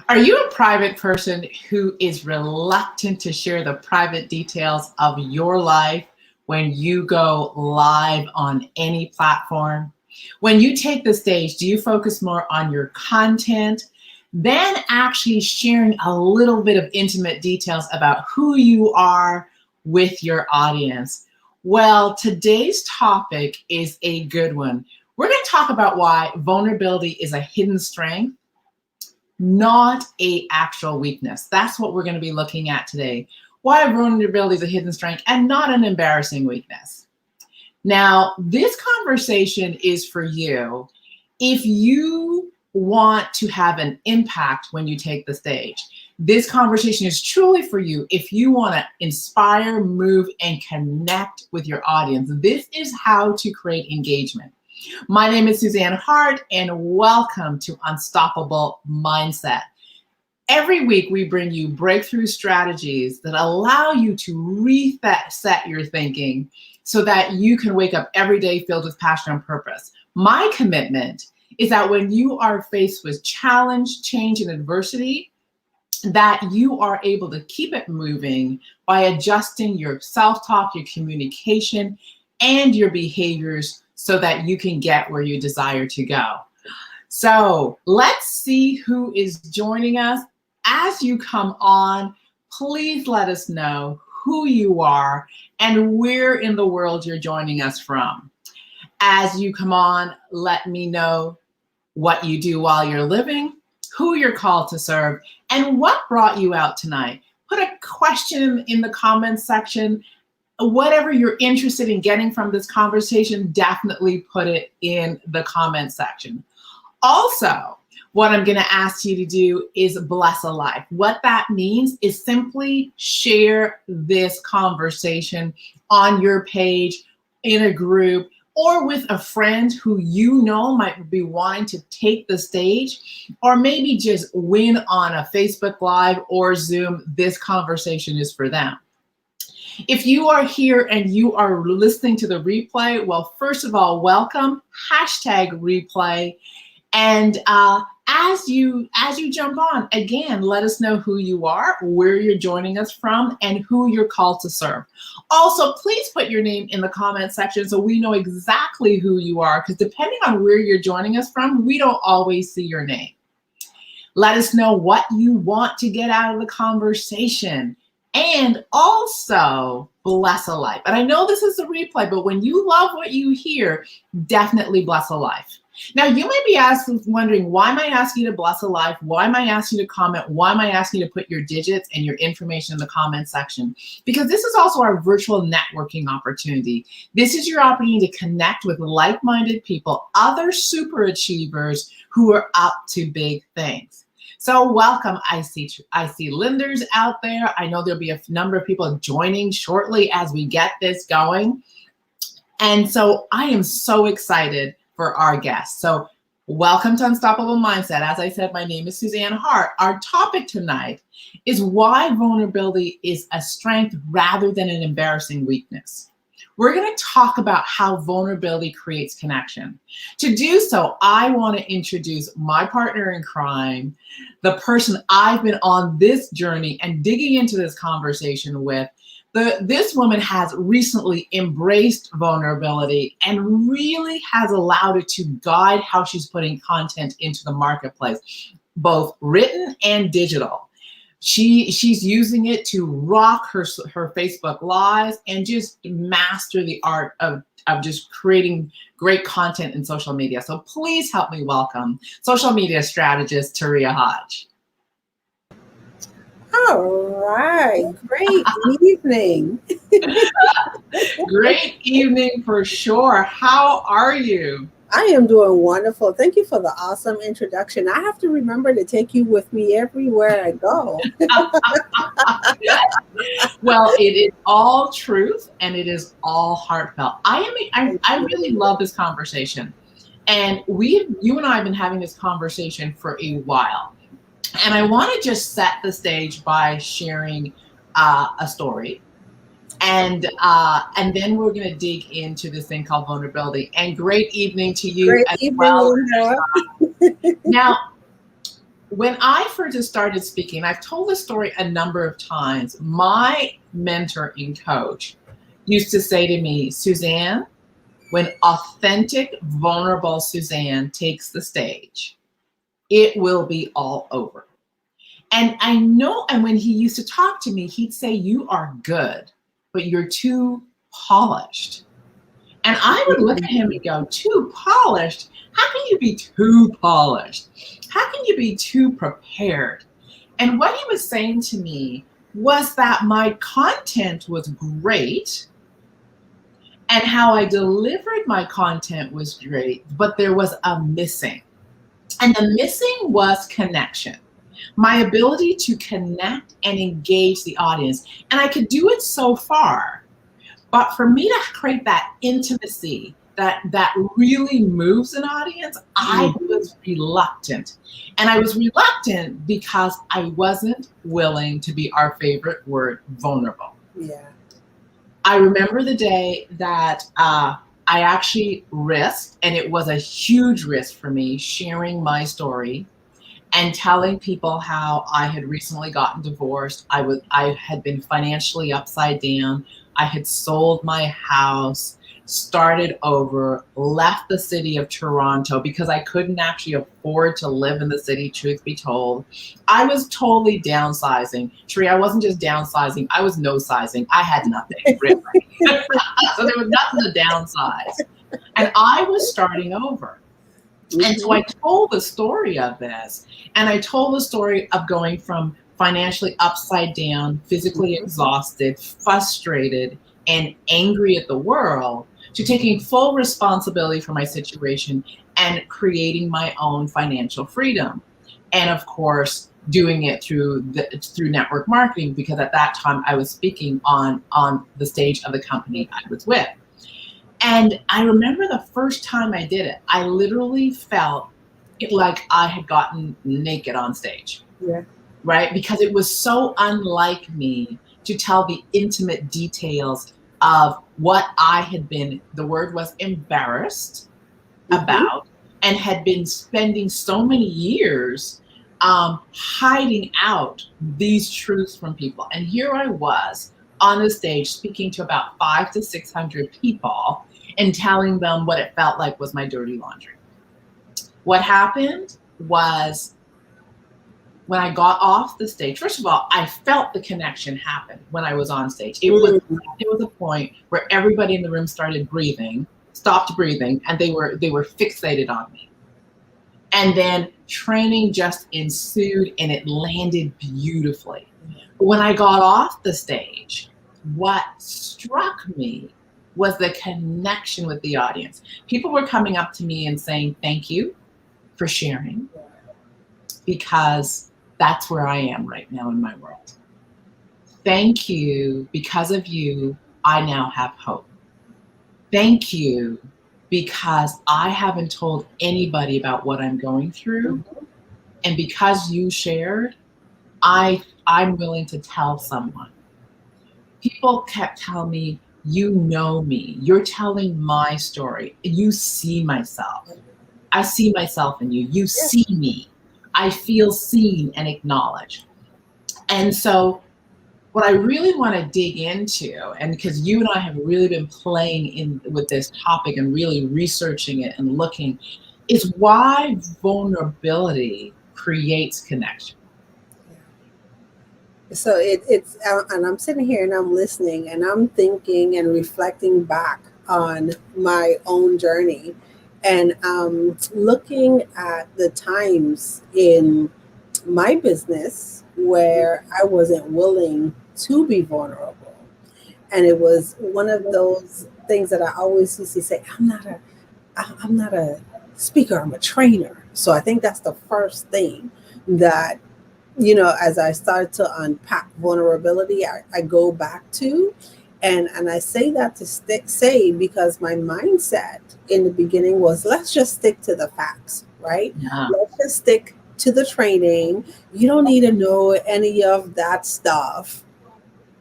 Are you a private person who is reluctant to share the private details of your life when you go live on any platform? When you take the stage, do you focus more on your content than actually sharing a little bit of intimate details about who you are with your audience? Well, today's topic is a good one. We're going to talk about why vulnerability is a hidden strength, not an actual weakness. That's what we're going to be looking at today. Why vulnerability is a hidden strength and not an embarrassing weakness. Now, this conversation is for you if you want to have an impact when you take the stage. This conversation is truly for you if you want to inspire, move, and connect with your audience. This is how to create engagement. My name is Suzanne Hart, and welcome to Unstoppable Mindset. Every week, we bring you breakthrough strategies that allow you to reset your thinking so that you can wake up every day filled with passion and purpose. My commitment is that when you are faced with challenge, change, and adversity, that you are able to keep it moving by adjusting your self-talk, your communication, and your behaviors so that you can get where you desire to go. So let's see who is joining us. As you come on, please let us know who you are and where in the world you're joining us from. As you come on, let me know what you do while you're living, who you're called to serve, and what brought you out tonight. Put a question in the comments section. Whatever you're interested in getting from this conversation, definitely put it in the comment section. Also, what I'm going to ask you to do is bless a life. What that means is simply share this conversation on your page, in a group, or with a friend who you know might be wanting to take the stage, or maybe just win on a Facebook Live or Zoom. This conversation is for them. If you are here and you are listening to the replay, well, first of all, welcome, #replay. And as you jump on, again, let us know who you are, where you're joining us from, and who you're called to serve. Also, please put your name in the comment section so we know exactly who you are, because depending on where you're joining us from, we don't always see your name. Let us know what you want to get out of the conversation. And also bless a life. And I know this is a replay, but when you love what you hear, definitely bless a life. Now, you might be wondering, why am I asking you to bless a life? Why am I asking you to comment? Why am I asking you to put your digits and your information in the comment section? Because this is also our virtual networking opportunity. This is your opportunity to connect with like-minded people, other super achievers who are up to big things. So welcome. I see lenders out there. I know there'll be a number of people joining shortly as we get this going. And so I am so excited for our guests. So welcome to Unstoppable Mindset. As I said, my name is Suzanne Hart. Our topic tonight is why vulnerability is a strength rather than an embarrassing weakness. We're going to talk about how vulnerability creates connection. To do so, I want to introduce my partner in crime, the person I've been on this journey and digging into this conversation with. This woman has recently embraced vulnerability and really has allowed it to guide how she's putting content into the marketplace, both written and digital. She's using it to rock her Facebook Lives and just master the art of just creating great content in social media. So please help me welcome social media strategist Taria Hodge. All right, great evening. Great evening for sure. How are you? I am doing wonderful. Thank you for the awesome introduction. I have to remember to take you with me everywhere I go. Well, it is all truth and it is all heartfelt. I really love this conversation. And you and I have been having this conversation for a while. And I want to just set the stage by sharing a story. And then we're going to dig into this thing called vulnerability. And great evening to you Great as evening, well. Linda. Now, when I first started speaking, I've told this story a number of times. My mentor and coach used to say to me, Suzanne, when authentic, vulnerable Suzanne takes the stage, it will be all over. And I know, and when he used to talk to me, he'd say, you are good, but you're too polished. And I would look at him and go, too polished? How can you be too polished? How can you be too prepared? And what he was saying to me was that my content was great and how I delivered my content was great, but there was a missing. And the missing was connection. My ability to connect and engage the audience. And I could do it so far. But for me to create that intimacy that really moves an audience, I was reluctant. And I was reluctant because I wasn't willing to be, our favorite word, vulnerable. Yeah. I remember the day that I actually risked, and it was a huge risk for me, sharing my story and telling people how I had recently gotten divorced. I had been financially upside down. I had sold my house, started over, left the city of Toronto because I couldn't actually afford to live in the city, truth be told. I was totally downsizing. Sheree, I wasn't just downsizing, I was no-sizing. I had nothing, really. So there was nothing to downsize. And I was starting over. And so I told the story of this, and I told the story of going from financially upside down, physically exhausted, frustrated, and angry at the world, to taking full responsibility for my situation and creating my own financial freedom. And of course, doing it through network marketing, because at that time I was speaking on the stage of the company I was with. And I remember the first time I did it, I literally felt like I had gotten naked on stage. Yeah. Right? Because it was so unlike me to tell the intimate details of what I had been, the word was embarrassed about, and had been spending so many years hiding out these truths from people. And here I was on a stage speaking to about 500 to 600 people and telling them what it felt like was my dirty laundry. What happened was, when I got off the stage, first of all, I felt the connection happen when I was on stage. It was a point where everybody in the room started breathing, stopped breathing, and they were fixated on me. And then training just ensued, and it landed beautifully. But when I got off the stage, what struck me was the connection with the audience. People were coming up to me and saying, thank you for sharing, because that's where I am right now in my world. Thank you, because of you, I now have hope. Thank you, because I haven't told anybody about what I'm going through. And because you shared, I'm willing to tell someone. People kept telling me, you know me, you're telling my story, you see myself. I see myself in you, you see me. I feel seen and acknowledged. And so what I really want to dig into, and because you and I have really been playing in with this topic and really researching it and looking, is why vulnerability creates connection. So it's, and I'm sitting here and I'm listening and I'm thinking and reflecting back on my own journey, and looking at the times in my business where I wasn't willing to be vulnerable. And it was one of those things that I always used to say, I'm not a speaker, I'm a trainer. So I think that's the first thing that, as I start to unpack vulnerability, I go back to, and I say that to say because my mindset in the beginning was, let's just stick to the facts, right? Yeah. Let's just stick to the training. You don't need to know any of that stuff,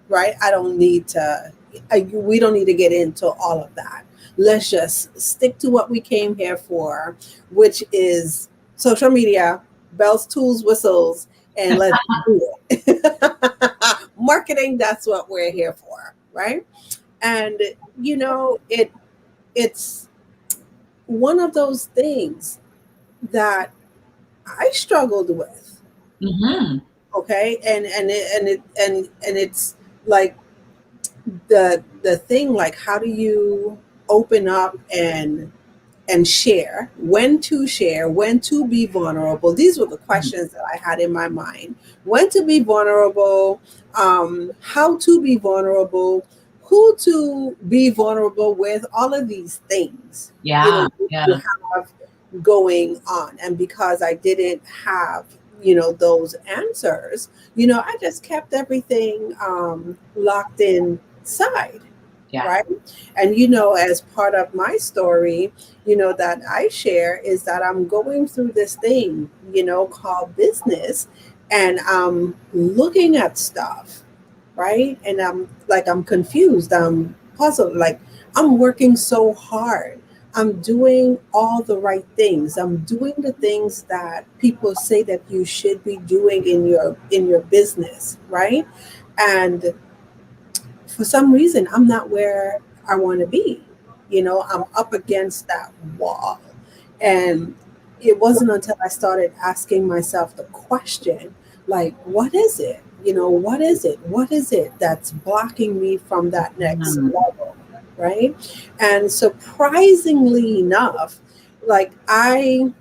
right? We don't need to get into all of that. Let's just stick to what we came here for, which is social media, bells, tools, whistles, and let's do it. Marketing, that's what we're here for, right? And it's one of those things that I struggled with. Mm-hmm. Okay, and it's like the thing, like, how do you open up and share, when to be vulnerable. These were the questions that I had in my mind. When to be vulnerable, how to be vulnerable, who to be vulnerable with, all of these things, Yeah, you yeah. have going on. And because I didn't have, those answers, I just kept everything locked inside, Yeah. right? And as part of my story, that I share, is that I'm going through this thing, called business, and I'm looking at stuff, right? And I'm confused, I'm puzzled, like, I'm working so hard. I'm doing all the right things. I'm doing the things that people say that you should be doing in your business, right? And for some reason, I'm not where I want to be. I'm up against that wall. And it wasn't until I started asking myself the question, like, what is it? What is it? What is it that's blocking me from that next Mhm. level? Right. And surprisingly enough, like, I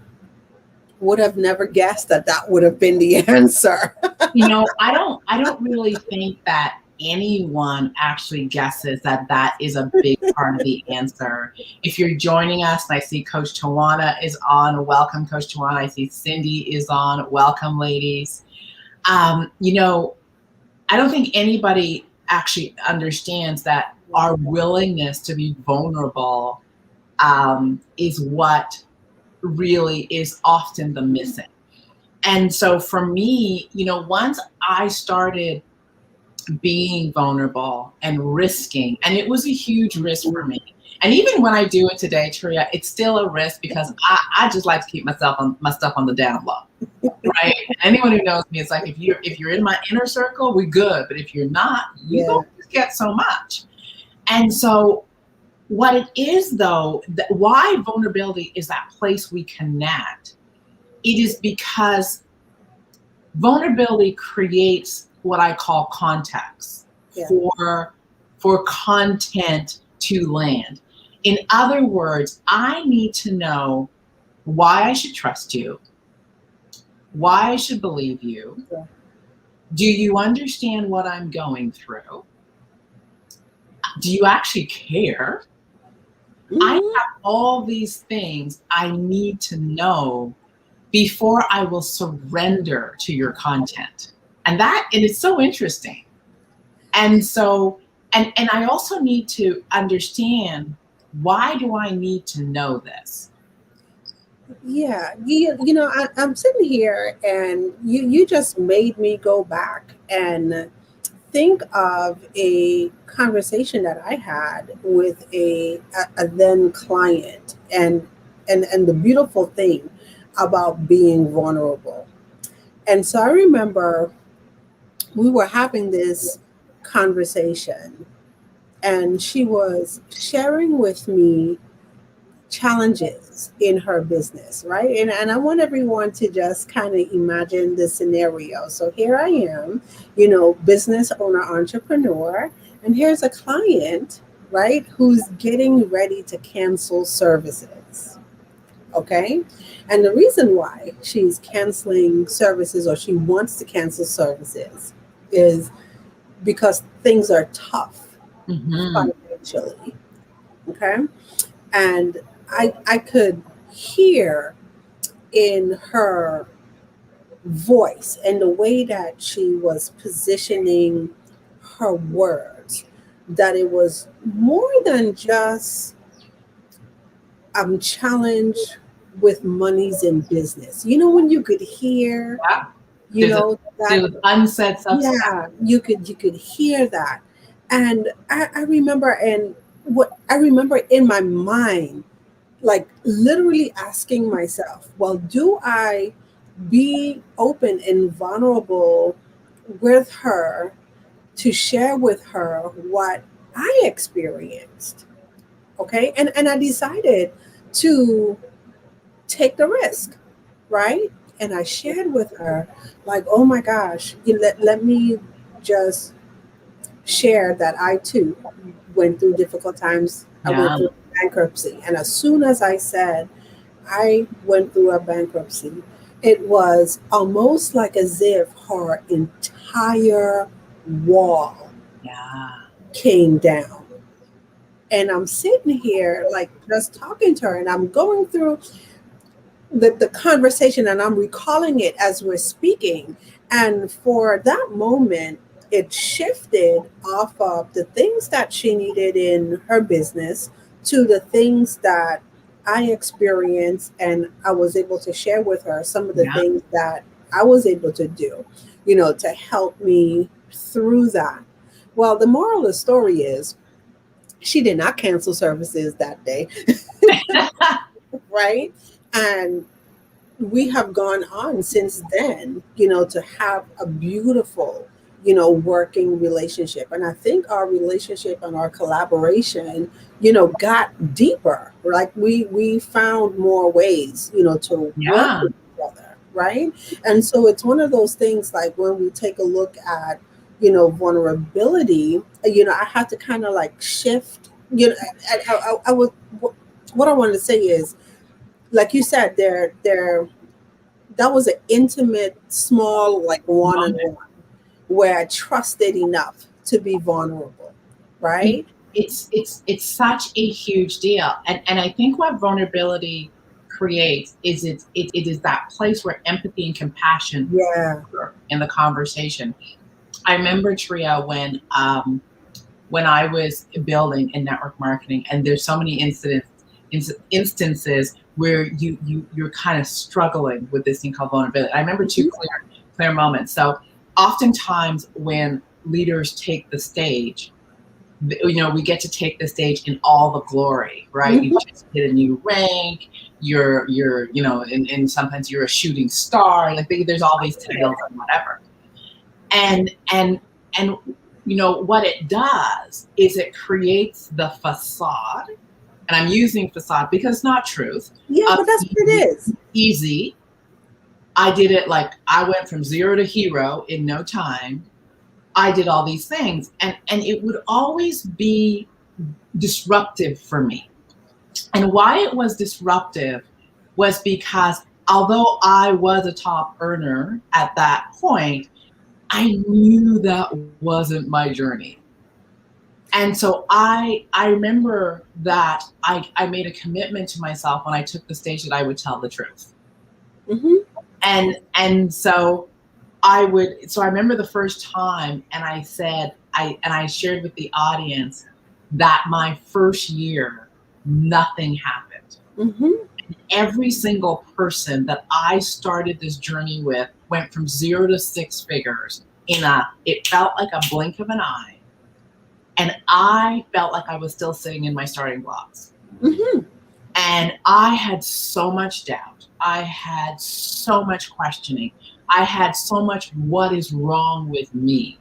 would have never guessed that that would have been the answer. I don't really think that anyone actually guesses that that is a big part of the answer. If you're joining us, and I see Coach Tawana is on, welcome, Coach Tawana. I see Cindy is on, welcome, ladies. You know, I don't think anybody actually understands that our willingness to be vulnerable is what really is often the missing. And so for me, once I started being vulnerable and risking, and it was a huge risk for me. And even when I do it today, Tria, it's still a risk because I just like to keep my stuff on the down low. Right. And anyone who knows me, it's like if you're in my inner circle, we good. But if you're not, you Yeah. don't get so much. And so what it is though, why vulnerability is that place we connect, it is because vulnerability creates what I call context Yeah. for content to land. In other words, I need to know why I should trust you, why I should believe you. Yeah. Do you understand what I'm going through? Do you actually care? I Mhm. have all these things I need to know before I will surrender to your content. And it's so interesting. And so, and I also need to understand, why do I need to know this? Yeah, I'm sitting here, and you just made me go back and think of a conversation that I had with a then client, and the beautiful thing about being vulnerable. And so I remember we were having this conversation, and she was sharing with me challenges in her business, right? And I want everyone to just kind of imagine the scenario. So here I am, business owner, entrepreneur, and here's a client, right, who's getting ready to cancel services. Okay. And the reason why she's canceling services, or she wants to cancel services, is because things are tough Hmm. financially. Okay. And I could hear in her voice and the way that she was positioning her words that it was more than just challenged with monies in business. When you could hear, Yeah. There's a that, there's unsaid substance. yeah, you could hear that. And I remember, and what I remember in my mind, like, literally asking myself, well, do I be open and vulnerable with her, to share with her what I experienced. Okay. And I decided to take the risk, right? And I shared with her, like, oh my gosh, let me just share that I too went through difficult times. I went Yeah. through bankruptcy. And as soon as I said I went through a bankruptcy, it was almost like as if her entire wall Yeah. came down. And I'm sitting here, like, just talking to her, and I'm going through the conversation, and I'm recalling it as we're speaking. And for that moment, it shifted off of the things that she needed in her business to the things that I experienced, and I was able to share with her some of the Yeah. things that I was able to do, to help me through that. Well, the moral of the story is she did not cancel services that day, right? And we have gone on since then, to have a beautiful, working relationship. And I think our relationship and our collaboration, got deeper. Like we found more ways, to work Yeah. with each other, right? And so it's one of those things, like when we take a look at, vulnerability, I had to kind of like shift, I was, what I wanted to say is, like you said, there that was an intimate, small, like one on one, where I trusted enough to be vulnerable, It, right? it's such a huge deal, and I think what vulnerability creates is it is that place where empathy and compassion Yeah. occur in the conversation. I remember, Tria, when I was building in network marketing, and there's so many instances where you're kind of struggling with this thing called vulnerability. I remember two Mhm. clear moments. So oftentimes when leaders take the stage, we get to take the stage in all the glory, right? You Mhm. just hit a new rank. You're and sometimes you're a shooting star. Like there's all these titles and whatever. And what it does is it creates the facade, and I'm using facade because it's not truth, Yeah, of but that's what it is. easy. I did it, like I went from zero to hero in no time. I did all these things, and it would always be disruptive for me. And why it was disruptive was because although I was a top earner at that point, I knew that wasn't my journey. And so I remember that I made a commitment to myself when I took the stage that I would tell the truth. Hmm. And so I remember the first time, and I shared with the audience that my first year nothing happened. Hmm. Every single person that I started this journey with went from 0 to 6 figures it felt like a blink of an eye. And I felt like I was still sitting in my starting blocks. Hmm. And I had so much doubt. I had so much questioning. I had so much, what is wrong with me?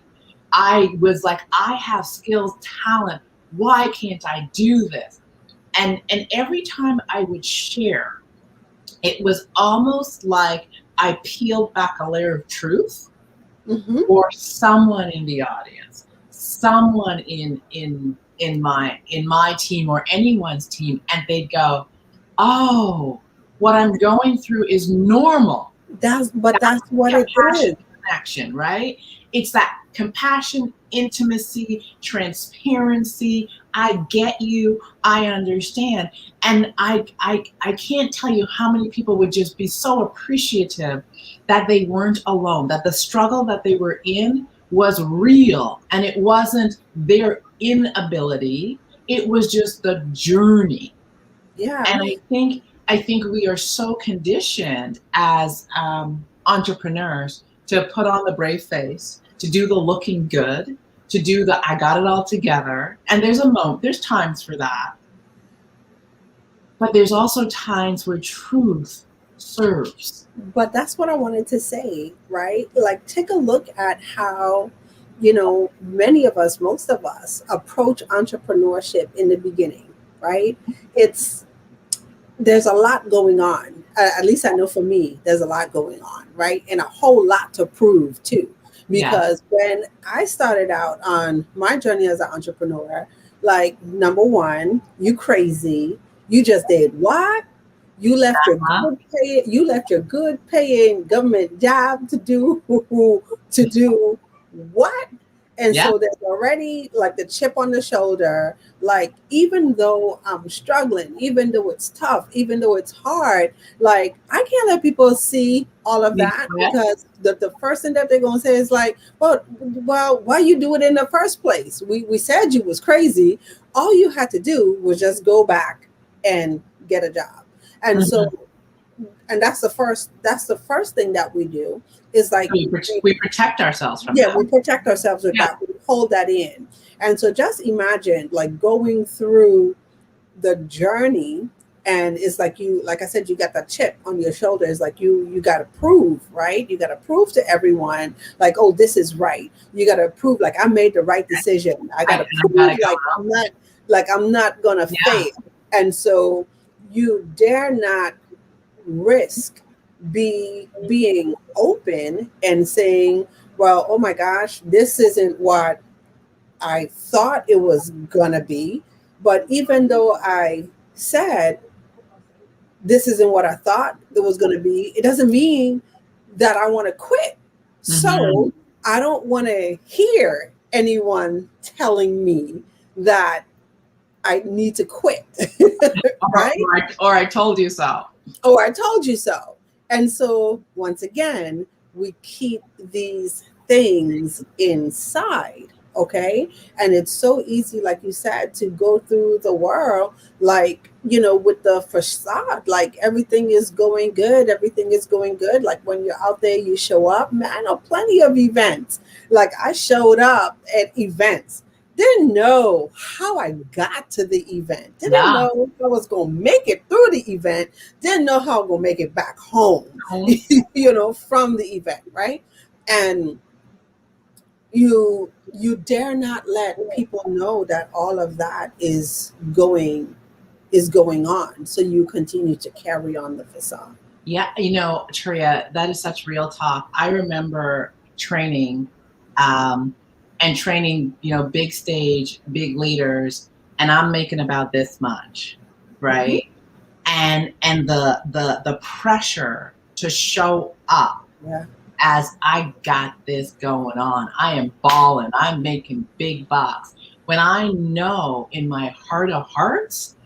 I was like, I have skills, talent. Why can't I do this? And every time I would share, it was almost like I peeled back a layer of truth, Hmm. or someone in the audience, someone in my team or anyone's team, and they'd go, "Oh, what I'm going through is normal." That's what it Compassion, is. connection, right? It's that compassion, intimacy, transparency. I get you. I understand. And I can't tell you how many people would just be so appreciative that they weren't alone, that the struggle that they were in was real, and it wasn't their inability. It was just the journey. Yeah. And I think we are so conditioned as entrepreneurs to put on the brave face, to do the looking good, to do the I got it all together. And there's times for that, but there's also times where truth serves. But that's what I wanted to say, right? Like, take a look at how, you know, many of us, most of us, approach entrepreneurship in the beginning, right? It's There's a lot going on. At least I know for me, there's a lot going on, right? And a whole lot to prove too. Yes. Because when I started out on my journey as an entrepreneur, like, number one, you crazy. You just did what? Huh? You left your good paying government job to do to do what? And Yeah. so there's already like the chip on the shoulder. Like, even though I'm struggling, even though it's tough, even though it's hard, like, I can't let people see all of that, Yeah. because the first thing that they're gonna say is like, well, why you do it in the first place? We said you was crazy. All you had to do was just go back and get a job. And so, Mhm. and that's the first thing that we do, is like, We protect ourselves from yeah, that. we protect ourselves with Yeah. that. We hold that in. And so just imagine like going through the journey, and it's like, like I said, you got that chip on your shoulder. It's like you got to prove, right? You got to prove to everyone like, oh, this is right. You got to prove like I made the right decision. I got to I gotta prove go. like I'm not going to Yeah. fail. And so you dare not risk being open and saying, well, oh my gosh, this isn't what I thought it was gonna be. But even though I said this isn't what I thought it was gonna be, it doesn't mean that I want to quit. Hmm. So I don't want to hear anyone telling me that I need to quit. Right? Or I told you so. Oh, I told you so. And so, once again, we keep these things inside. Okay. And it's so easy, like you said, to go through the world, like, with the facade, like everything is going good. Everything is going good. Like, when you're out there, you show up, man. I know plenty of events. Like, I showed up at events, didn't know how I got to the event, didn't Yeah. know if I was going to make it through the event, didn't know how I'm going to make it back home, Mhm. from the event, right? And you dare not let people know that all of that is going on, so you continue to carry on the facade. Yeah, Tria, that is such real talk. I remember training, um, and training, big stage, big leaders, and I'm making about this much, Hmm. right? And the pressure to show up Yeah. as I got this going on. I am balling. I'm making big bucks. When I know in my heart of hearts,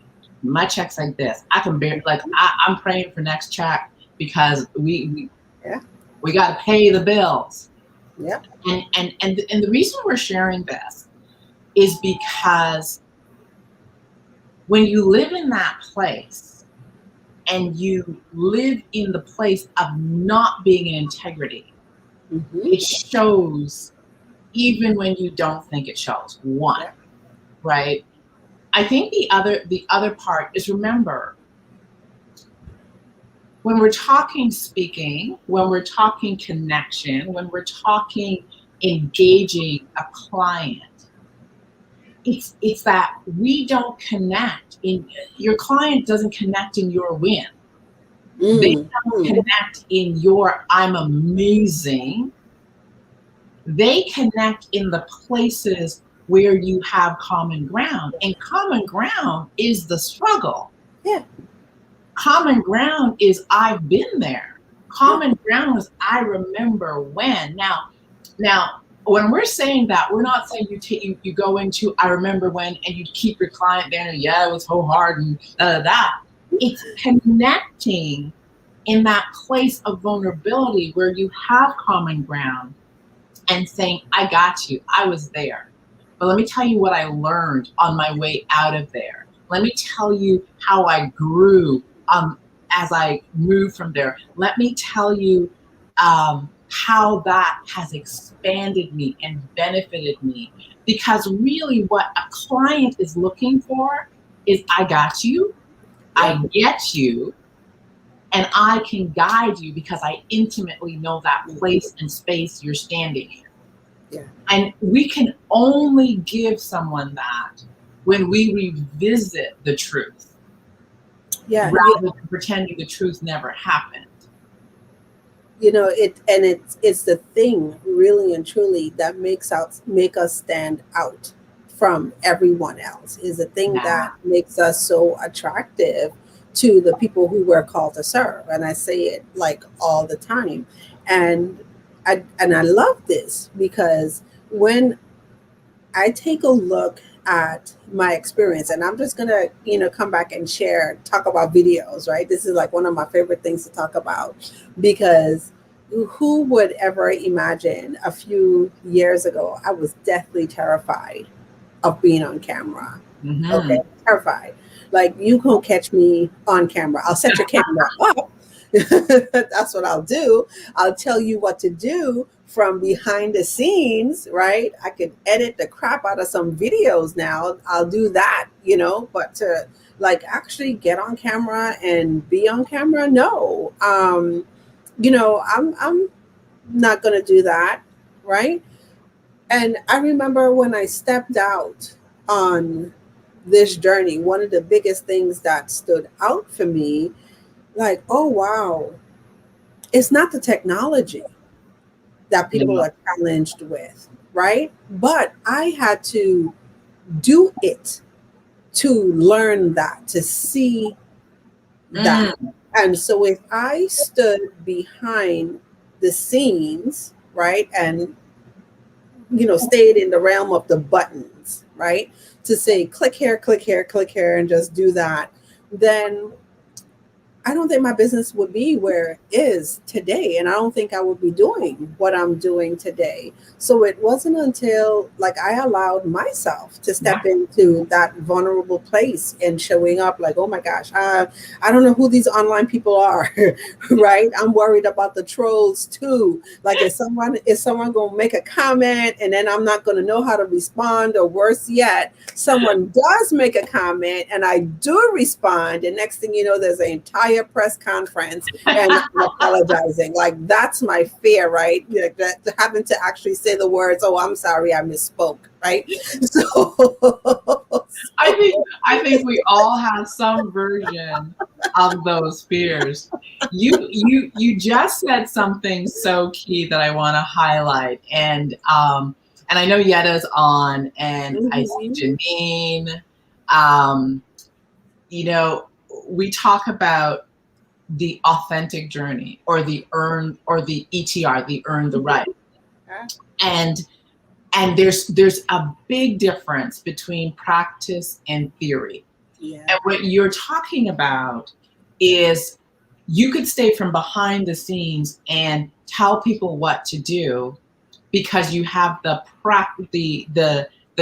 my check's like this. I can bear like I'm praying for next check because Yeah. we got to pay the bills. Yeah. And the reason we're sharing this is because when you live in that place and you live in the place of not being in integrity, Hmm. it shows even when you don't think it shows. One, Yeah. right? I think the other part is, remember, when we're talking speaking, when we're talking connection, when we're talking engaging a client, it's that we don't connect in your client doesn't connect in your win. They Mm. don't Mm. connect in your I'm amazing. They connect in the places where you have common ground. And common ground is the struggle. Yeah. Common ground is I've been there. Yeah. Common ground is I remember when. Now, when we're saying that, we're not saying you go into I remember when and you keep your client there and yeah, it was so hard and that. It's connecting in that place of vulnerability where you have common ground and saying, I got you, I was there. But let me tell you what I learned on my way out of there. Let me tell you how I grew as I moved from there. Let me tell you how that has expanded me and benefited me. Because really, what a client is looking for is I got you, Yeah. I get you, and I can guide you because I intimately know that place and space you're standing in. Yeah. And we can only give someone that when we revisit the truth, Yeah. rather than pretending the truth never happened. It's the thing really and truly that make us stand out from everyone else, is the thing Yeah. that makes us so attractive to the people who we're called to serve. And I say it like all the time. And I love this because when I take a look at my experience, and I'm just gonna, come back and talk about videos, right? This is like one of my favorite things to talk about, because who would ever imagine a few years ago I was deathly terrified of being on camera. Okay, Mm-hmm. terrified. Like, you can't catch me on camera. I'll set your camera up. That's what I'll do. I'll tell you what to do from behind the scenes, right? I could edit the crap out of some videos now. I'll do that, but to like actually get on camera and be on camera, no. I'm not going to do that, right? And I remember when I stepped out on this journey, one of the biggest things that stood out for me, like, oh, wow, it's not the technology that people No. are challenged with, right? But I had to do it to learn that, to see that. Mm. And so if I stood behind the scenes, right, and stayed in the realm of the buttons, right? To say click here, click here, and just do that, then I don't think my business would be where it is today. And I don't think I would be doing what I'm doing today. So it wasn't until like I allowed myself to Yeah. step into that vulnerable place and showing up like, oh my gosh, I don't know who these online people are, right? I'm worried about the trolls too. Like, is someone going to make a comment and then I'm not going to know how to respond, or worse yet, someone does make a comment and I do respond. And next thing you know, there's an entire press conference and I'm apologizing. Like, that's my fear, right? Like, that having to actually say the words, oh, I'm sorry, I misspoke, right? So I think we all have some version of those fears. You just said something so key that I want to highlight, and I know Yetta's on, and I see Mhm. Janine. Um, we talk about the authentic journey, or the earn, or the ETR, the earn the right, Yeah. and there's a big difference between practice and theory. Yeah. And what you're talking about is you could stay from behind the scenes and tell people what to do because you have the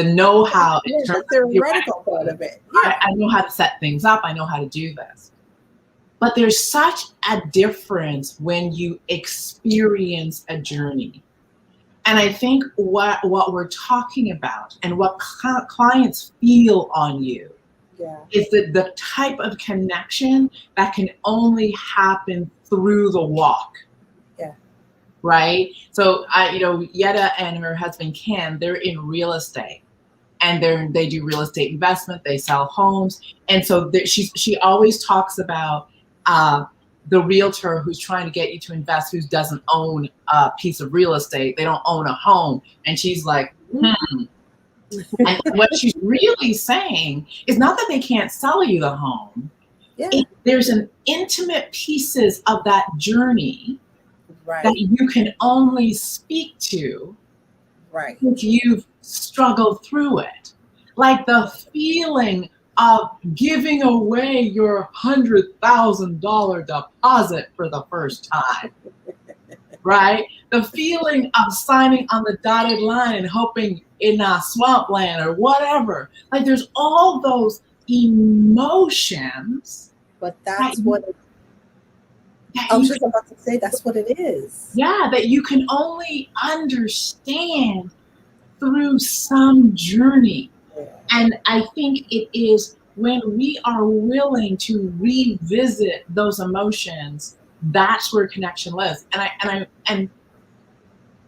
know-how in Yeah, terms the of theoretical part of it. Yeah. I know how to set things up, I know how to do this. But there's such a difference when you experience a journey. And I think what we're talking about and what clients feel on you Yeah. is the type of connection that can only happen through the walk. Yeah. Right? So Yetta and her husband Ken, they're in real estate, and they do real estate investment, they sell homes. And so she always talks about the realtor who's trying to get you to invest, who doesn't own a piece of real estate, they don't own a home. And she's like, And what she's really saying is not that they can't sell you the home. Yeah. There's an intimate pieces of that journey that Right. you can only speak to Right. if you've struggled through it. Like the feeling of giving away your $100,000 deposit for the first time, right? The feeling of signing on the dotted line and hoping in swampland or whatever. Like, there's all those emotions But that that's you, what it, that I was you just about to say, that's what it is. yeah, that you can only understand through some journey. Yeah. And I think it is when we are willing to revisit those emotions, that's where connection lives. And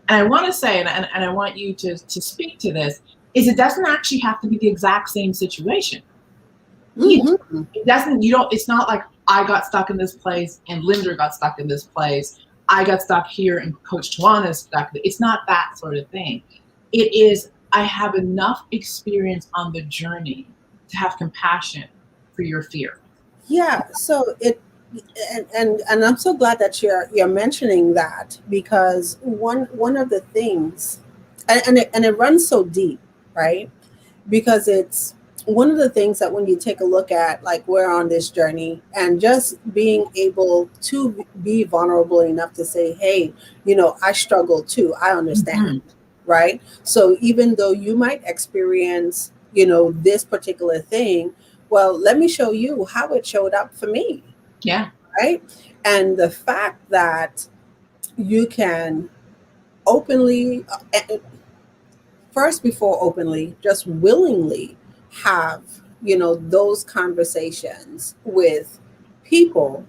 I want to say, and I want you to speak to this, is it doesn't actually have to be the exact same situation. Mm-hmm. It doesn't, you don't, it's not like I got stuck in this place and Linda got stuck in this place. I got stuck here and Coach Tawana is stuck. It's not that sort of thing. It is, I have enough experience on the journey to have compassion for your fear. Yeah. So it, and I'm so glad that you're mentioning that, because one of the things, and it runs so deep, right? Because it's one of the things that when you take a look at, like, we're on this journey, and just being able to be vulnerable enough to say, hey, I struggle too, I understand. Mhm. Right? So even though you might experience, this particular thing, well, let me show you how it showed up for me. Yeah. Right? And the fact that you can openly, first, before openly, just willingly have, those conversations with people,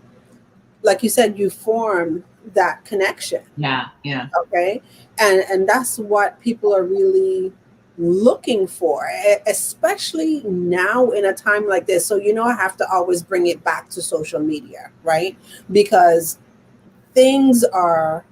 like you said, you form that connection. Yeah. Yeah. Okay. And that's what people are really looking for, especially now in a time like this. So, I have to always bring it back to social media, right? Because things are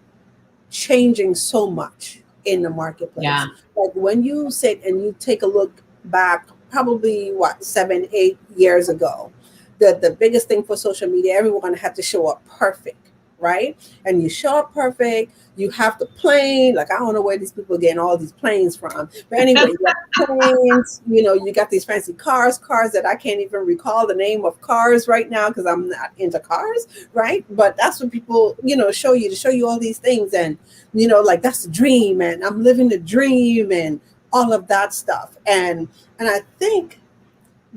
changing so much in the marketplace. Yeah. Like, when you sit and you take a look back, probably what, 7, 8 years ago, the biggest thing for social media, everyone had to show up perfect, right? And you show up perfect, you have the plane. Like, I don't know where these people are getting all these planes from. But anyway, you got the planes, you got these fancy cars that I can't even recall the name of cars right now because I'm not into cars, right? But that's what people, show you, to show you all these things. And, like, that's the dream, and I'm living the dream, and all of that stuff. And I think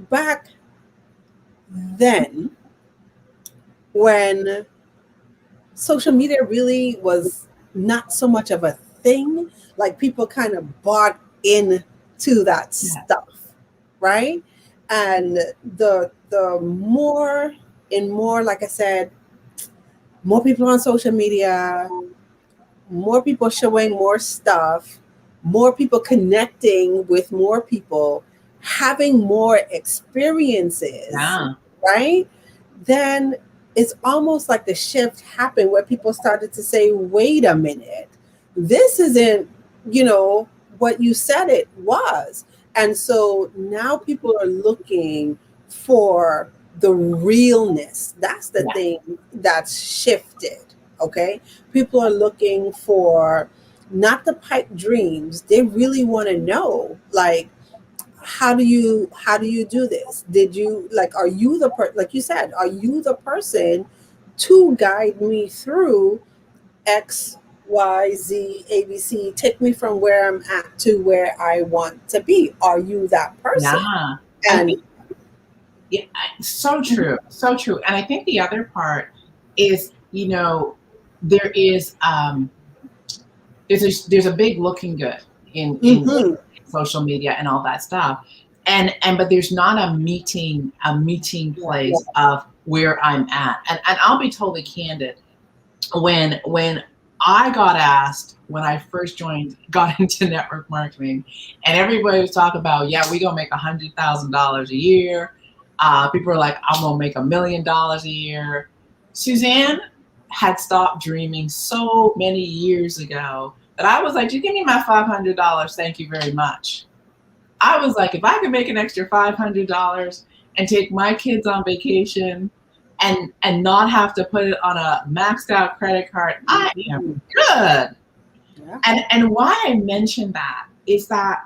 back then, when social media really was not so much of a thing, like, people kind of bought into that Yeah. stuff, right? And the more and more, like I said, more people on social media, more people showing more stuff, more people connecting with more people, having more experiences, Yeah. right? Then it's almost like the shift happened where people started to say, wait a minute, this isn't, what you said it was. And so now people are looking for the realness. That's the Yeah. thing that's shifted. Okay. People are looking for not the pipe dreams. They really want to know, like, how do you do this? Did you, like, are you like you said, are you the person to guide me through XYZ ABC, take me from where I'm at to where I want to be? Are you that person? Yeah. I And think, yeah, so true. So true. And I think the other part is, there is, there's a big looking good in mhm, social media and all that stuff, and but there's not a meeting yeah, place of where I'm at. And I'll be totally candid. When I got asked, when I first got into network marketing, and everybody was talking about, yeah, we gonna make $100,000 a year. People are like, I'm gonna make $1 million a year. Suzanne had stopped dreaming so many years ago that I was like, you give me my $500, thank you very much. I was like, if I could make an extra $500 and take my kids on vacation and not have to put it on a maxed out credit card, I am mhm, good. yeah, And why I mention that is that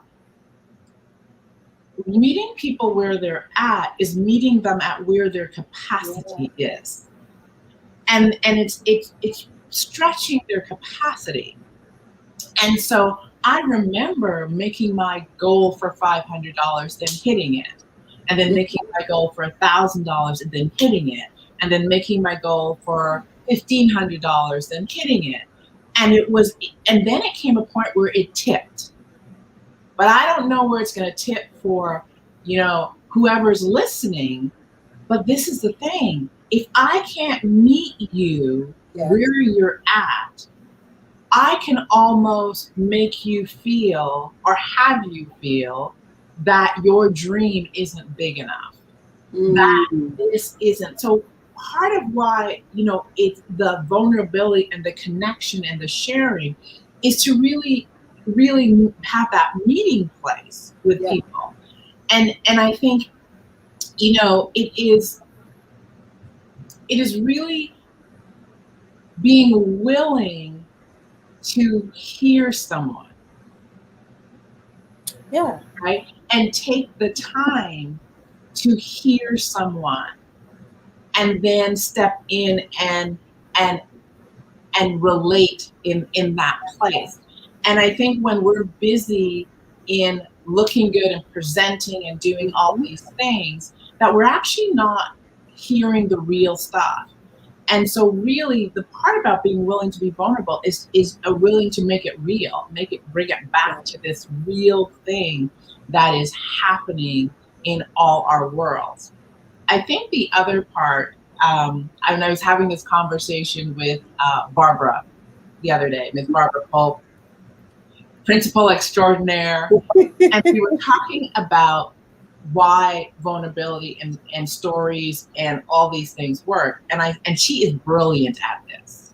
meeting people where they're at is meeting them at where their yeah, capacity is. And it's stretching their capacity. And so I remember making my goal for $500, then hitting it, and then mhm, making my goal for $1,000 and then hitting it, and then making my goal for $1,500, then hitting it. And then it came a point where it tipped. But I don't know where it's going to tip for, whoever's listening. But this is the thing. If I can't meet you Yeah. where you're at, I can almost make you feel or have you feel that your dream isn't big enough, that Mm. this isn't. So part of why, it's the vulnerability and the connection and the sharing is to really, really have that meeting place with Yeah. people. And I think, it is really being willing to hear someone, Yeah. right? And take the time to hear someone and then step in and and relate in that place. And I think when we're busy in looking good and presenting and doing all Mhm. these things, that we're actually not hearing the real stuff. And so really the part about being willing to be vulnerable is willing to make it real, bring it Yeah. back to this real thing that is happening in all our worlds. I think the other part, and I was having this conversation with Barbara the other day, Miss Barbara Polk, principal extraordinaire, and we were talking about why vulnerability and stories and all these things work. And she is brilliant at this.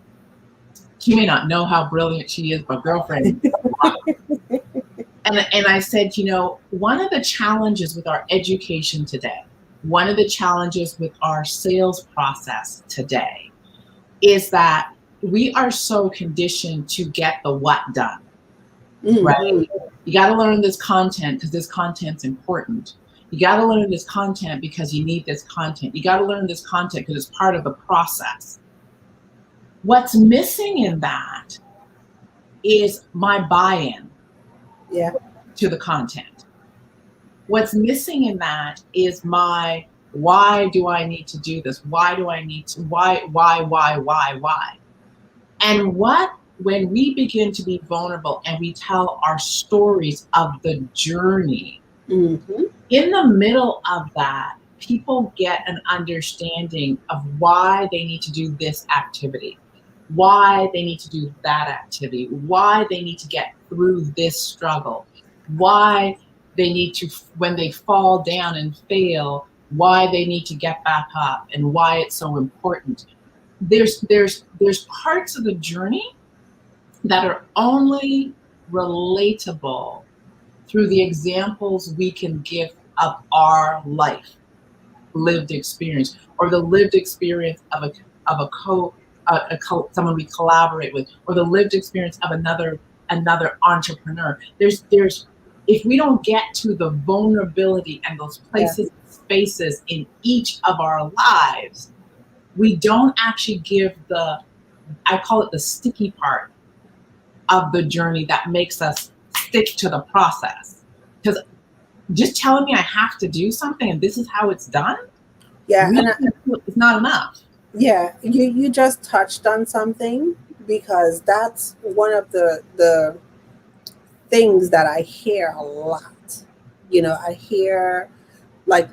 She may not know how brilliant she is, but girlfriend. And I said, one of the challenges with our education today, one of the challenges with our sales process today is that we are so conditioned to get the what done, right? Mhm. You got to learn this content because this content's important. You got to learn this content because you need this content. You got to learn this content because it's part of the process. What's missing in that is my buy-in Yeah. to the content. What's missing in that is my why do I need to do this? Why do I need to? Why? And when we begin to be vulnerable and we tell our stories of the journey, Mhm. in the middle of that, people get an understanding of why they need to do this activity, why they need to do that activity, why they need to get through this struggle, why they need to, when they fall down and fail, why they need to get back up and why it's so important. There's parts of the journey that are only relatable through the examples we can give of our life lived experience or the lived experience of someone we collaborate with or the lived experience of another entrepreneur. There's if we don't get to the vulnerability and those Yeah. places spaces in each of our lives, we don't actually give I call it the sticky part of the journey that makes us stick to the process. Because just telling me I have to do something and this is how it's done, Yeah. really it's not enough. Yeah, you just touched on something because that's one of the things that I hear a lot. I hear like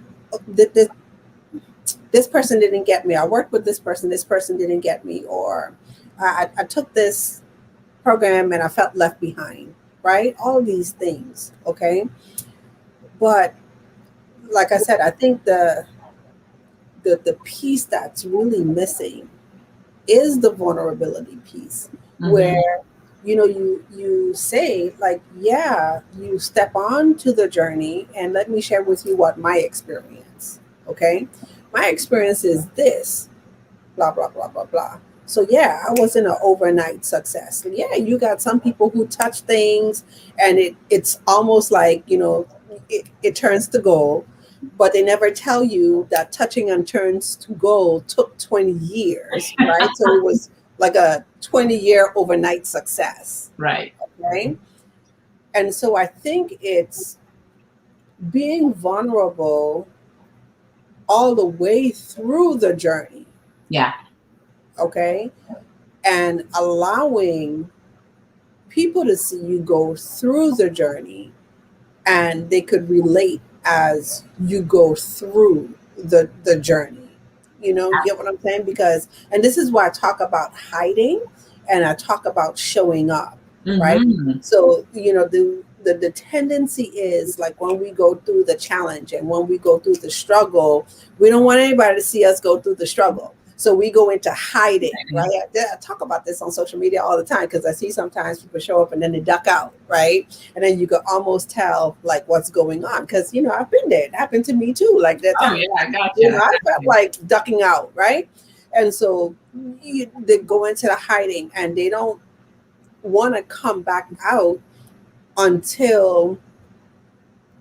this person didn't get me. I worked with this person. This person didn't get me, or I took this program and I felt left behind. Right? All these things. Okay, but like I said, I think the piece that's really missing is the vulnerability piece Mm-hmm. where you say like, yeah, you step on to the journey and let me share with you what my experience. Okay, my experience is this, blah blah blah blah blah. So yeah, I wasn't an overnight success. Yeah, you got some people who touch things and it's almost like it turns to gold, but they never tell you that touching and turns to gold took 20 years, right? So it was like a 20-year overnight success, Right. right? And so I think it's being vulnerable all the way through the journey, Yeah. okay? And allowing people to see you go through the journey and they could relate as you go through the journey. Get what I'm saying? Because, and this is why I talk about hiding and I talk about showing up, right? Mm-hmm. So, the tendency is like when we go through the challenge and when we go through the struggle, we don't want anybody to see us go through the struggle. So we go into hiding, right? I talk about this on social media all the time because I see sometimes people show up and then they duck out, right? And then you can almost tell like what's going on because, I've been there. It happened to me too. Like that Oh time, yeah, I gotcha. I felt like ducking out, right? And so they go into the hiding and they don't want to come back out until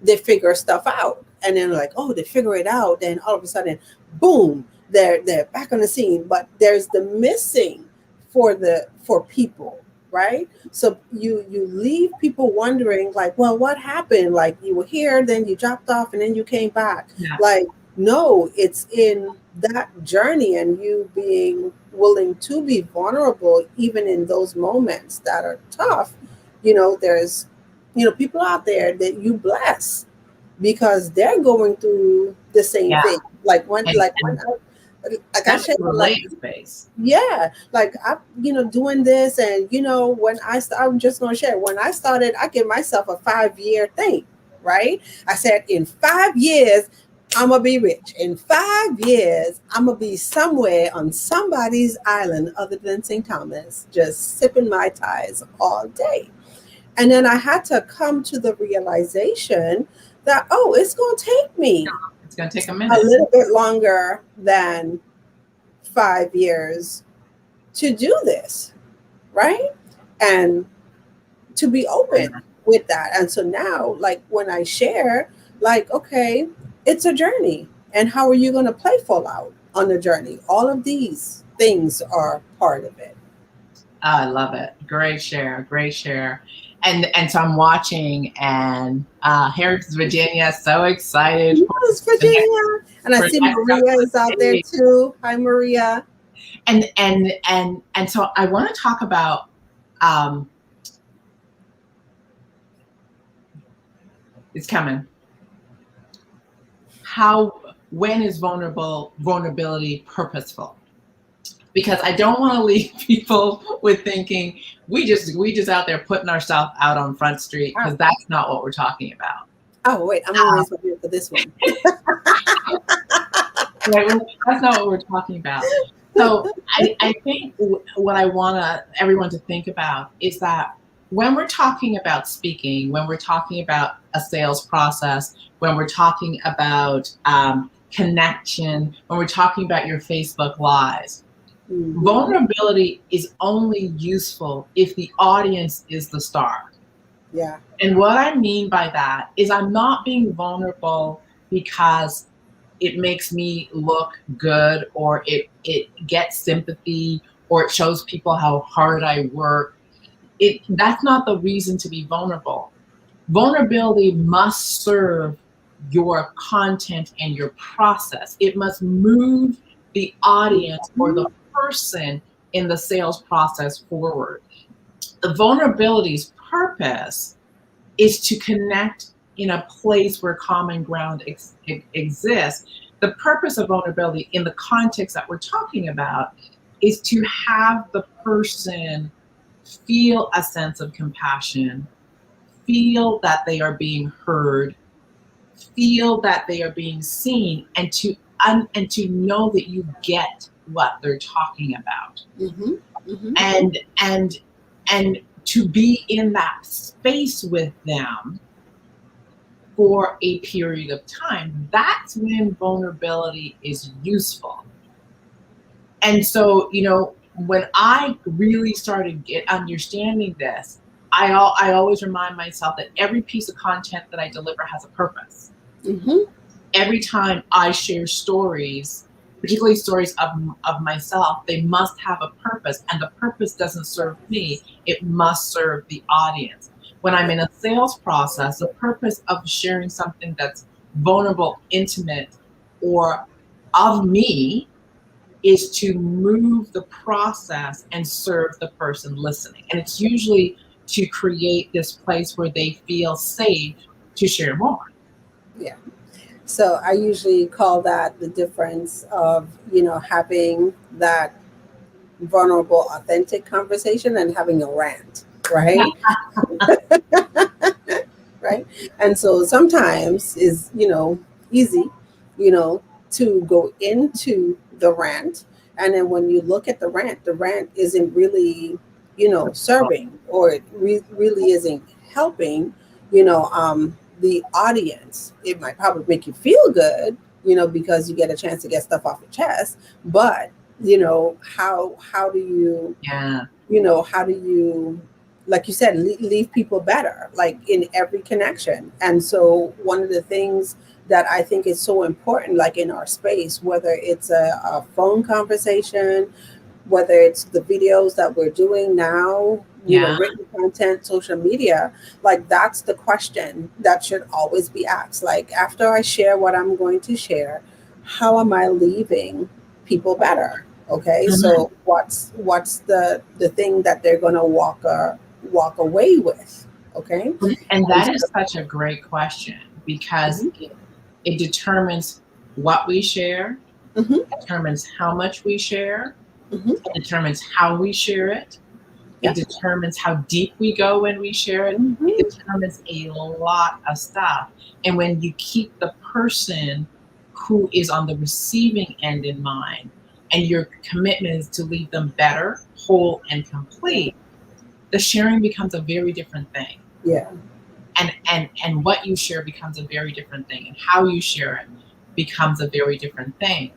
they figure stuff out. And then like, oh, they figure it out. Then all of a sudden, boom, they're back on the scene. But there's the missing for people, right? So you leave people wondering like, well, what happened? Like you were here, then you dropped off, and then you came back. Yeah. Like, no, it's in that journey and you being willing to be vulnerable, even in those moments that are tough. There's people out there that you bless because they're going through the same Yeah. thing. Like when And I shared like space. yeah, like I doing this and when I'm just gonna share when I started, I gave myself a 5-year thing, right? I said in 5 years I'm gonna be rich. In 5 years I'm gonna be somewhere on somebody's island other than St. Thomas, just sipping Mai Tais all day. And then I had to come to the realization that, oh, it's going to take me It's going to take a a minute. little bit longer than 5 years to do this, right? And to be open with that. And so now, like when I share, like, okay, it's a journey. And how are you going to play full out on the journey? All of these things are part of it. I love it. Great share. Great share. And so I'm watching and Harris, Virginia, so excited. Yes, Virginia. And I see Maria is out there too. Hi, Maria. And so I want to talk about it's coming. When is vulnerability purposeful? Because I don't want to leave people with thinking we just out there putting ourselves out on Front Street, because that's not what we're talking about. Oh wait, I'm gonna raise my hand for this one. Right, that's not what we're talking about. So I think what I want everyone to think about is that when we're talking about speaking, when we're talking about a sales process, when we're talking about connection, when we're talking about your Facebook Lives, vulnerability is only useful if the audience is the star. Yeah. And what I mean by that is I'm not being vulnerable because it makes me look good or it gets sympathy or it shows people how hard I work. That's not the reason to be vulnerable. Vulnerability must serve your content and your process. It must move the audience or the person in the sales process forward. The vulnerability's purpose is to connect in a place where common ground exists. The purpose of vulnerability in the context that we're talking about is to have the person feel a sense of compassion, feel that they are being heard, feel that they are being seen, and to know that you get what they're talking about. And to be in that space with them for a period of time, that's when vulnerability is useful. And so, when I really started understanding this, I always remind myself that every piece of content that I deliver has a purpose. Every time I share stories, particularly stories of myself, they must have a purpose, and the purpose doesn't serve me, it must serve the audience. When I'm in a sales process, the purpose of sharing something that's vulnerable, intimate, or of me is to move the process and serve the person listening. And it's usually to create this place where they feel safe to share more. Yeah. So I usually call that the difference of, having that vulnerable, authentic conversation and having a rant, right? Right. And so sometimes is, easy, you know, to go into the rant. And then when you look at the rant isn't really, serving, or it really isn't helping, the audience. It might probably make you feel good, because you get a chance to get stuff off your chest. But, how do you, Yeah. how do you, like you said, leave people better, like in every connection? And so one of the things that I think is so important, like in our space, whether it's a phone conversation, whether it's the videos that we're doing now, Yeah. written content, social media, like that's the question that should always be asked. Like, after I share what I'm going to share, how am I leaving people better? Okay, Mhm. so what's the thing that they're going to walk away with? Okay, And and that so, is such a great question because mhm, it determines what we share, mhm, determines how much we share, mhm, it determines how we share it. It yeah, determines how deep we go when we share it. It mhm, determines a lot of stuff. And when you keep the person who is on the receiving end in mind, and your commitment is to leave them better, whole, and yeah, complete, the sharing becomes a very different thing. yeah, And what you share becomes a very different thing. And how you share it becomes a very different thing.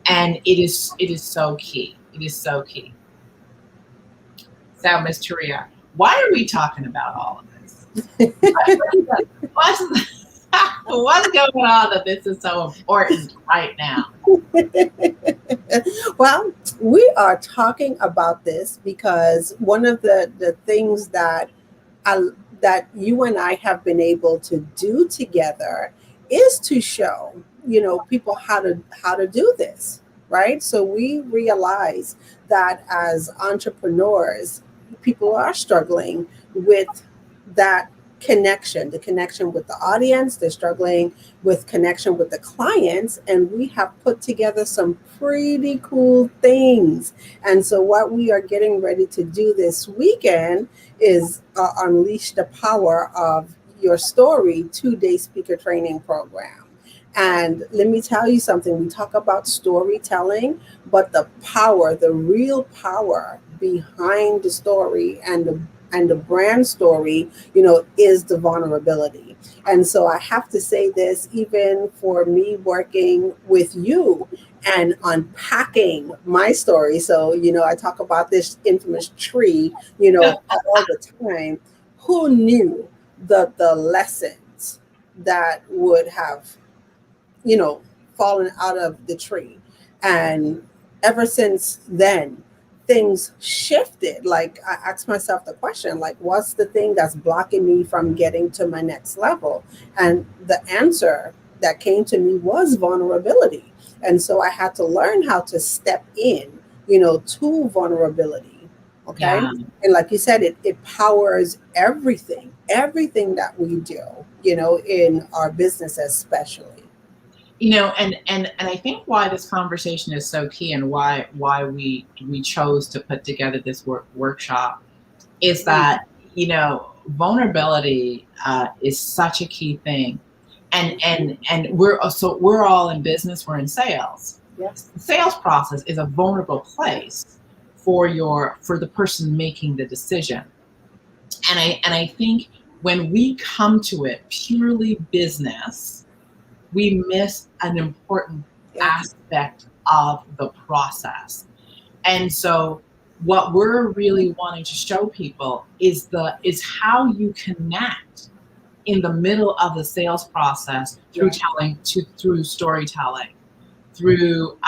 And it is so key. It is so key. So, Miss Taria, why are we talking about all of this? What's, what's going on that this is so important right now? well, we are talking about this because one of the things I, that you and I have been able to do together is to show, people how to do this, right? So we realize that as entrepreneurs, people are struggling with that connection, the connection with the audience. They're struggling with connection with the clients, and we have put together some pretty cool things. And so what we are getting ready to do this weekend is Unleash the Power of Your Story 2-day speaker training program. And let me tell you something, we talk about storytelling, but the power, the real power behind the story and the brand story, is the vulnerability. And so I have to say this, even for me working with you and unpacking my story. So, I talk about this infamous tree, all the time. Who knew the lessons that would have, you know, fallen out of the tree? And ever since then, things shifted. Like, I asked myself the question, like, what's the thing that's blocking me from getting to my next level? And the answer that came to me was vulnerability. And so I had to learn how to step in, to vulnerability. Okay. Yeah. And like you said, it powers everything that we do, in our business especially. And I think why this conversation is so key and why we chose to put together this workshop is that vulnerability is such a key thing, and we're all in business, we're in sales. Yeah. The sales process is a vulnerable place for the person making the decision, and I think when we come to it purely business, we miss an important Yeah. aspect of the process. And so what we're really wanting to show people is how you connect in the middle of the sales process through Yeah. through storytelling, through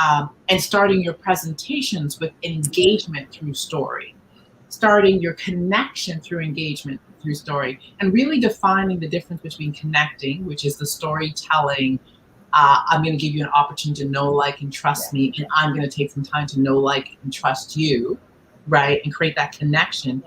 and starting your presentations with engagement through story, starting your connection through engagement through story, and really defining the difference between connecting, which is the storytelling. I'm going to give you an opportunity to know, like, and trust Yeah. me, and I'm going to take some time to know, like, and trust you, right? And create that connection.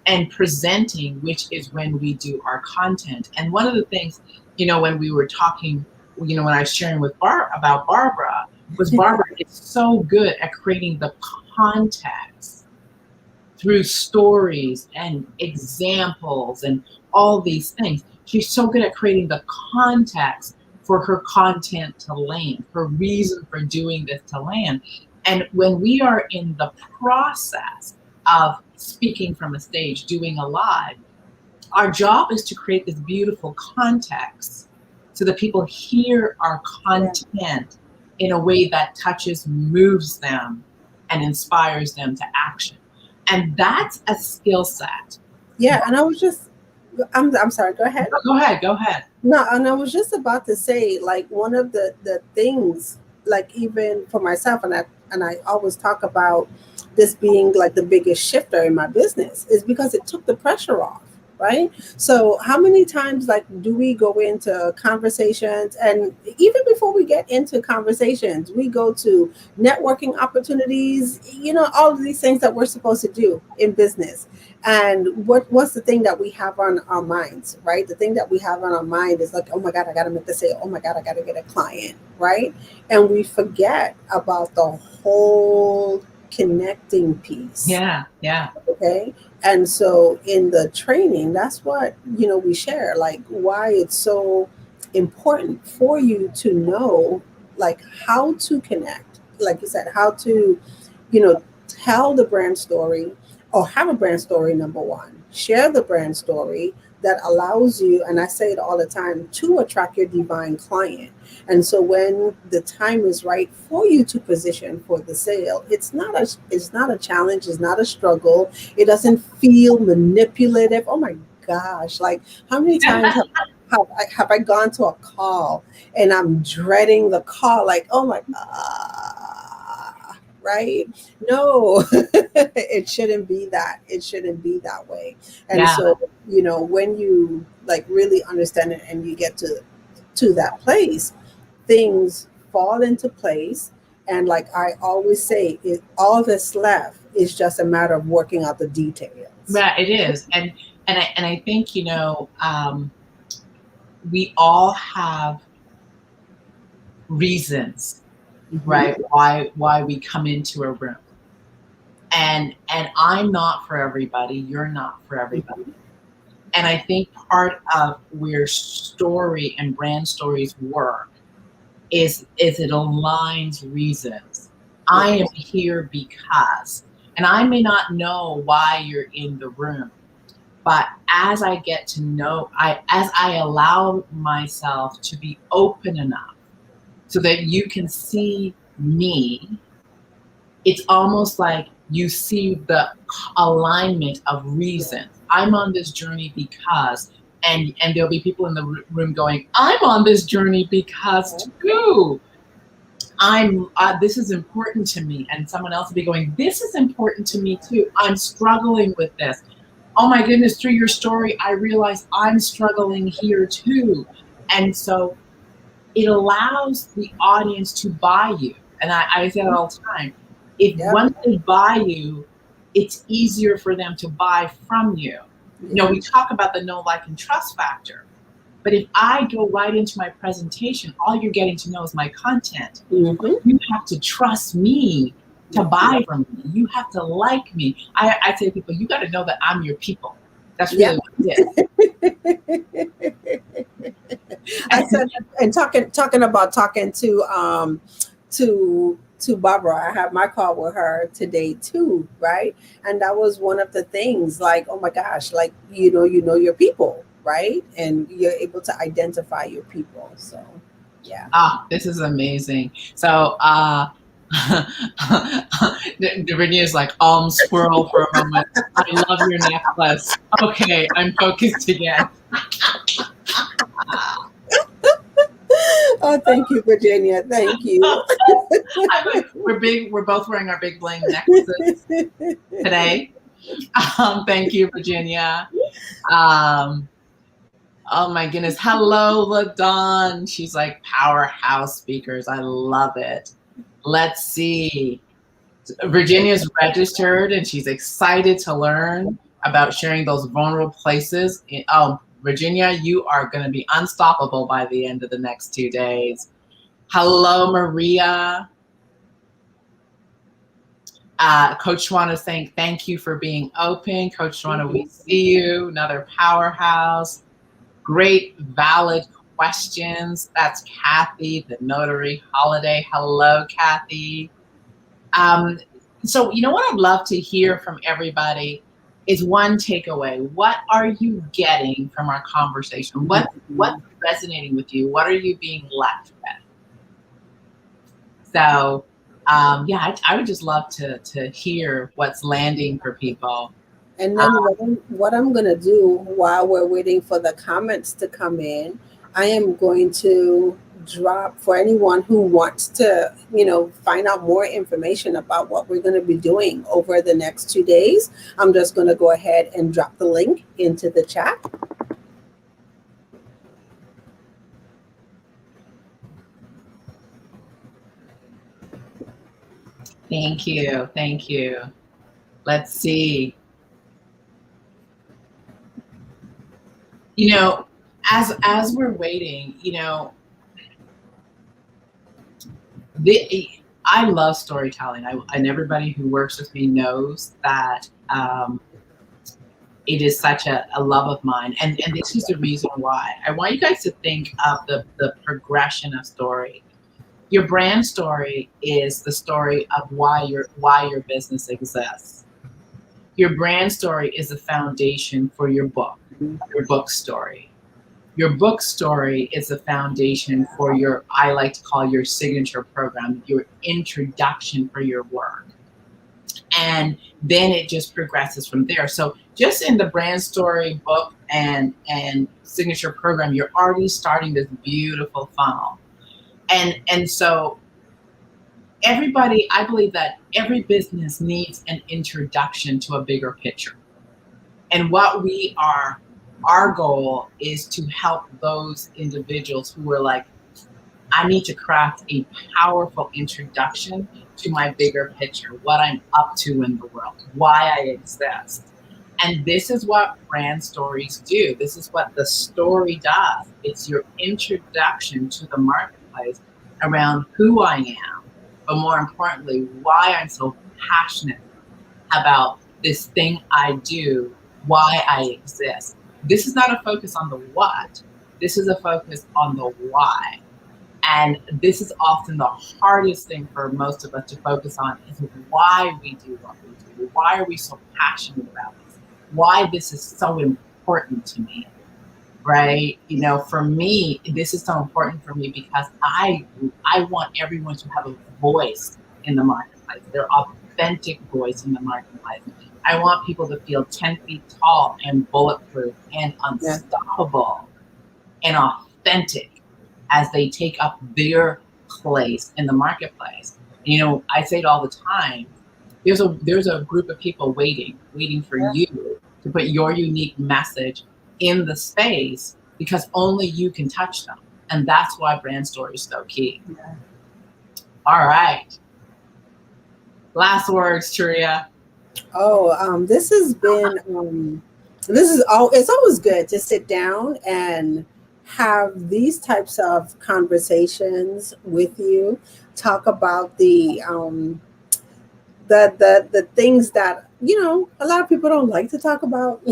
And presenting, which is when we do our content. And one of the things, when we were talking when I was sharing with about Barbara, was Barbara is so good at creating the context through stories and examples and all these things. She's so good at creating the context for her content to land, her reason for doing this to land. And when we are in the process of speaking from a stage, doing a live, our job is to create this beautiful context so that people hear our content in a way that touches, moves them, and inspires them to action. And that's a skill set. Yeah, and I'm sorry, go ahead. Go ahead. No, and I was just about to say, like, one of the things, like, even for myself, and I always talk about this being like the biggest shifter in my business, is because it took the pressure off, right? So how many times, like, do we go into conversations, and even before we get into conversations, we go to networking opportunities, all of these things that we're supposed to do in business. And what's the thing that we have on our minds, right? The thing that we have on our mind is like, oh my God, I got to make the sale. Oh my God, I got to get a client, right? And we forget about the whole connecting piece. Yeah. Okay. And so in the training, that's what, we share, like, why it's so important for you to know, like, how to connect, like you said, how to, tell the brand story, or have a brand story. Number one, share the brand story that allows you, and I say it all the time, to attract your divine client. And so when the time is right for you to position for the sale, it's not a challenge, it's not a struggle. It doesn't feel manipulative. Oh my gosh, like, how many times have I gone to a call and I'm dreading the call, like, oh my God, right? No, it shouldn't be that. It shouldn't be that way. And so, when you, like, really understand it and you get to that place, things fall into place. And like I always say, all that's left is just a matter of working out the details. Yeah, it is. And I think, we all have reasons, right? Why we come into a room. And I'm not for everybody. You're not for everybody. And I think part of where story and brand stories work is it aligns reasons. I am here because, and I may not know why you're in the room, but as I get to know, as I allow myself to be open enough so that you can see me, it's almost like you see the alignment of reasons. I'm on this journey because, and there'll be people in the room going, I'm on this journey because too. This is important to me. And someone else will be going, this is important to me too. I'm struggling with this. Oh my goodness, through your story, I realized I'm struggling here too. And so it allows the audience to buy you. And I say that all the time. Once they buy you, it's easier for them to buy from you. We talk about the know, like, and trust factor. But if I go right into my presentation, all you're getting to know is my content. You have to trust me to buy from me. You have to like me. I say to people, you got to know that I'm your people. That's really what it is. I said, and talking about talking to Barbara, I had my call with her today too, right? And that was one of the things, like, oh my gosh, like, you know your people, right? And you're able to identify your people. So this is amazing. So Brittany is like, squirrel for a moment. I love your necklace. Okay, I'm focused again. Oh, thank you, Virginia. Thank you. We're both wearing our big bling necklaces today. Thank you, Virginia. Oh my goodness. Hello, LaDawn. She's like, powerhouse speakers. I love it. Let's see. Virginia's registered and she's excited to learn about sharing those vulnerable places. Virginia, you are going to be unstoppable by the end of the next 2 days. Hello, Maria. Coach Shwana saying thank you for being open. Coach Shwana, we see you. Another powerhouse. Great, valid questions. That's Kathy, the notary holiday. Hello, Kathy. So, you know what I'd love to hear from everybody is one takeaway. What are you getting from our conversation? What's resonating with you? What are you being left with? So, yeah, I would just love to hear what's landing for people. And then what I'm going to do while we're waiting for the comments to come in, I am going to drop for anyone who wants to, find out more information about what we're going to be doing over the next 2 days. I'm just going to go ahead and drop the link into the chat. Thank you. Thank you. Let's see. As we're waiting, I love storytelling. And everybody who works with me knows that it is such a love of mine. And this is the reason why. I want you guys to think of the progression of story. Your brand story is the story of why your business exists. Your brand story is the foundation for your book story. Your book story is the foundation for I like to call your signature program, your introduction for your work. And then it just progresses from there. So just in the brand story, book, and signature program, you're already starting this beautiful funnel. And so everybody, I believe that every business needs an introduction to a bigger picture. And our goal is to help those individuals who are like, I need to craft a powerful introduction to my bigger picture, what I'm up to in the world, why I exist. And this is what brand stories do. This is what the story does. It's your introduction to the marketplace around who I am, but more importantly, why I'm so passionate about this thing I do, why I exist. This is not a focus on the what. This is a focus on the why. And this is often the hardest thing for most of us to focus on, is why we do what we do. Why are we so passionate about this? Why this is so important to me, right? For me, this is so important for me because I want everyone to have a voice in the marketplace, their authentic voice in the marketplace. I want people to feel 10 feet tall and bulletproof and unstoppable and authentic as they take up their place in the marketplace. I say it all the time. There's a group of people waiting for you to put your unique message in the space, because only you can touch them. And that's why brand story is so key. Yeah. All right. Last words, Turia. This has been, it's always good to sit down and have these types of conversations with you, talk about the things that, a lot of people don't like to talk about,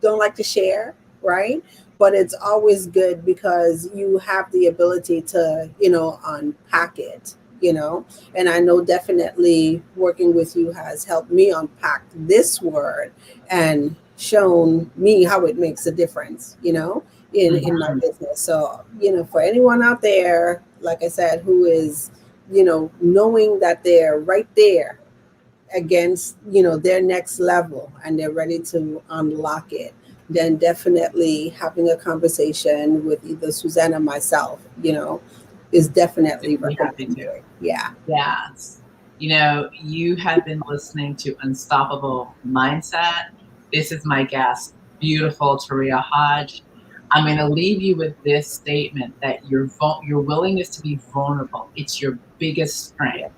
don't like to share, right? But it's always good because you have the ability to, unpack it. And I know definitely working with you has helped me unpack this word and shown me how it makes a difference, in my business. So, for anyone out there, like I said, who is, knowing that they're right there against, their next level and they're ready to unlock it, then definitely having a conversation with either Suzanne or myself, is definitely recommended. Yeah. Yes. You have been listening to Unstoppable Mindset. This is my guest, beautiful Turia Hodge. I'm going to leave you with this statement that your willingness to be vulnerable, it's your biggest strength,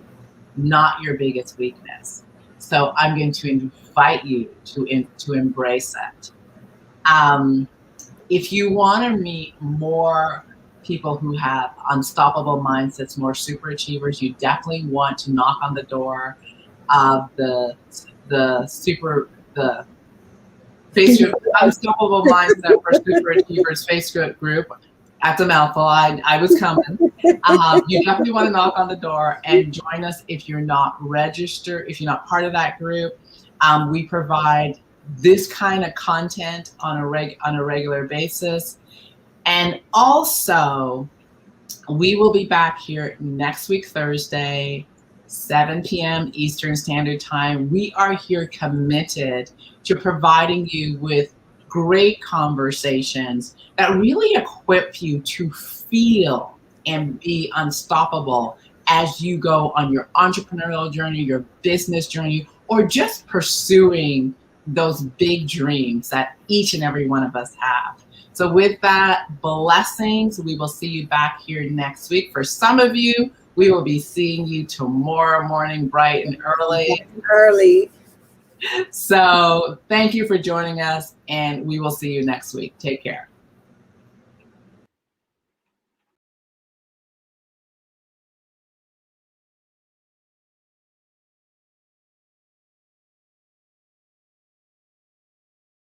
not your biggest weakness. So I'm going to invite you to embrace it. If you want to meet more people who have unstoppable mindsets, more super achievers, you definitely want to knock on the door of the Facebook Unstoppable Mindset for Super Achievers Facebook group. That's a mouthful. I was coming. You definitely want to knock on the door and join us if you're not registered, if you're not part of that group. We provide this kind of content on a regular basis. And also, we will be back here next week, Thursday, 7 p.m. Eastern Standard Time. We are here committed to providing you with great conversations that really equip you to feel and be unstoppable as you go on your entrepreneurial journey, your business journey, or just pursuing those big dreams that each and every one of us have. So with that, blessings. We will see you back here next week. For some of you, we will be seeing you tomorrow morning, bright and early. So thank you for joining us, and we will see you next week. Take care.